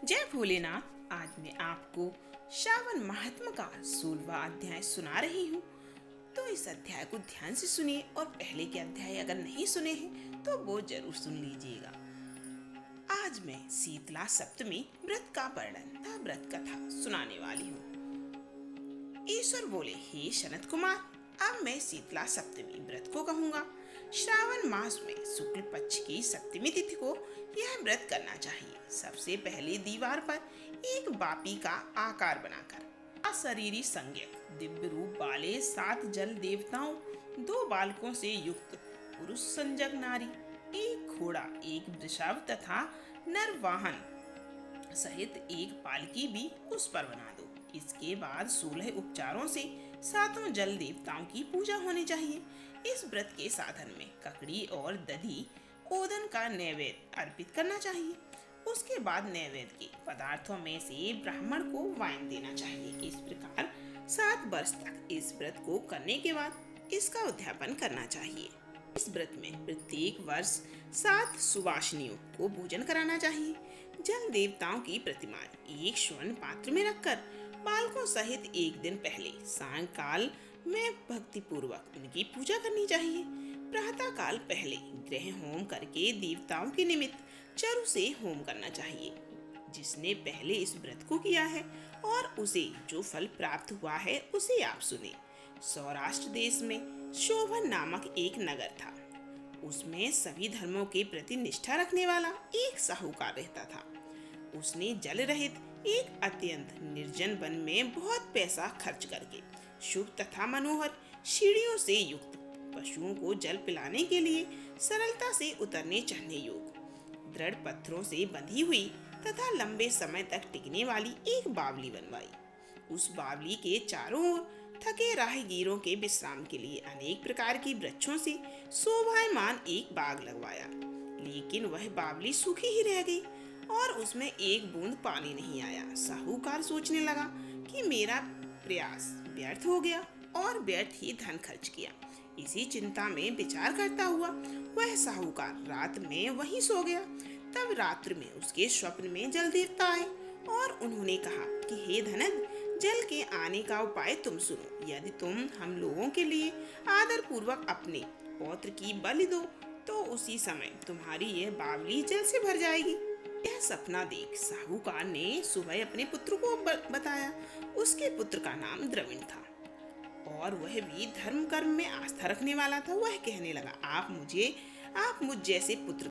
जय भोलेनाथ। आज मैं आपको श्रावण महात्मा का 16वां अध्याय सुना रही हूँ। तो इस अध्याय को ध्यान से सुनिए और पहले के अध्याय अगर नहीं सुने हैं तो वो जरूर सुन लीजिएगा। आज मैं शीतला सप्तमी व्रत का वर्णन तथा व्रत कथा सुनाने वाली हूँ। ईश्वर बोले, हे सनत कुमार, अब मैं शीतला सप्तमी व्रत को कहूँगा। श्रावण मास में शुक्ल पक्ष की सप्तमी तिथि को यह व्रत करना चाहिए। सबसे पहले दीवार पर एक बापी का आकार बनाकर अशरीरी संज्ञक दिव्य रूप वाले 7 जल देवताओं, 2 बालकों से युक्त पुरुष संजक नारी, एक घोड़ा, एक वृषभ तथा नर वाहन सहित एक पालकी भी उस पर बना दो। इसके बाद 16 उपचारों से 7 जल देवताओं की पूजा होनी चाहिए। इस व्रत के साधन में ककड़ी और दधी ओदन का नैवेद्य अर्पित करना चाहिए। उसके बाद नैवेद्य के पदार्थों में से ब्राह्मण को वाइन देना चाहिए। इस प्रकार 7 वर्ष तक इस व्रत को करने के बाद इसका उद्यापन करना चाहिए। इस व्रत में प्रत्येक वर्ष 7 सुवासिनियों को भोजन कराना चाहिए। जल देवताओं की प्रतिमा एक स्वर्ण पात्र में रखकर बालकों सहित एक दिन पहले सायंकाल में भक्ति पूर्वक उनकी पूजा करनी चाहिए। प्रातः काल पहले ग्रह होम करके देवताओं के निमित्त चरु से होम करना चाहिए। जिसने पहले इस व्रत को किया है और उसे जो फल प्राप्त हुआ है उसे आप सुने। सौराष्ट्र देश में शोभन नामक एक नगर था। उसमें सभी धर्मों के प्रति निष्ठा रखने वाला एक साहूकार रहता था। उसने जल रहित एक अत्यंत निर्जन वन में बहुत पैसा खर्च करके शुभ तथा मनोहर सीढ़ियों से युक्त पशुओं को जल पिलाने के लिए सरलता से उतरने चढ़ने योग्य दृढ़ पत्थरों से बंधी हुई तथा लंबे समय तक टिकने वाली एक बावली बनवाई। उस बावली के चारों ओर थके राहगीरों के विश्राम के लिए अनेक प्रकार की वृक्षों से शोभायमान एक बाग लगवाया। लेकिन वह बावली सूखी ही रह गई और उसमें एक बूंद पानी नहीं आया। साहूकार सोचने लगा कि मेरा प्रयास व्यर्थ हो गया और व्यर्थ ही धन खर्च किया। इसी चिंता में विचार करता हुआ वह साहूकार रात में वहीं सो गया। तब रात्रि में उसके स्वप्न में जल देवता आए और उन्होंने कहा कि हे धनद, जल के आने का उपाय तुम सुनो। यदि तुम हम लोगों के लिए आदर पूर्वक अपने पौत्र की बलि दो तो उसी समय तुम्हारी यह बावली जल से भर जाएगी। यह सपना देख साहूकार ने सुबह अपने पुत्र को बताया। उसके पुत्र का नाम द्रविण था और वह भी धर्म कर्म में आस्था रखने वाला था। वह कहने लगा, आप मुझ जैसे पुत्र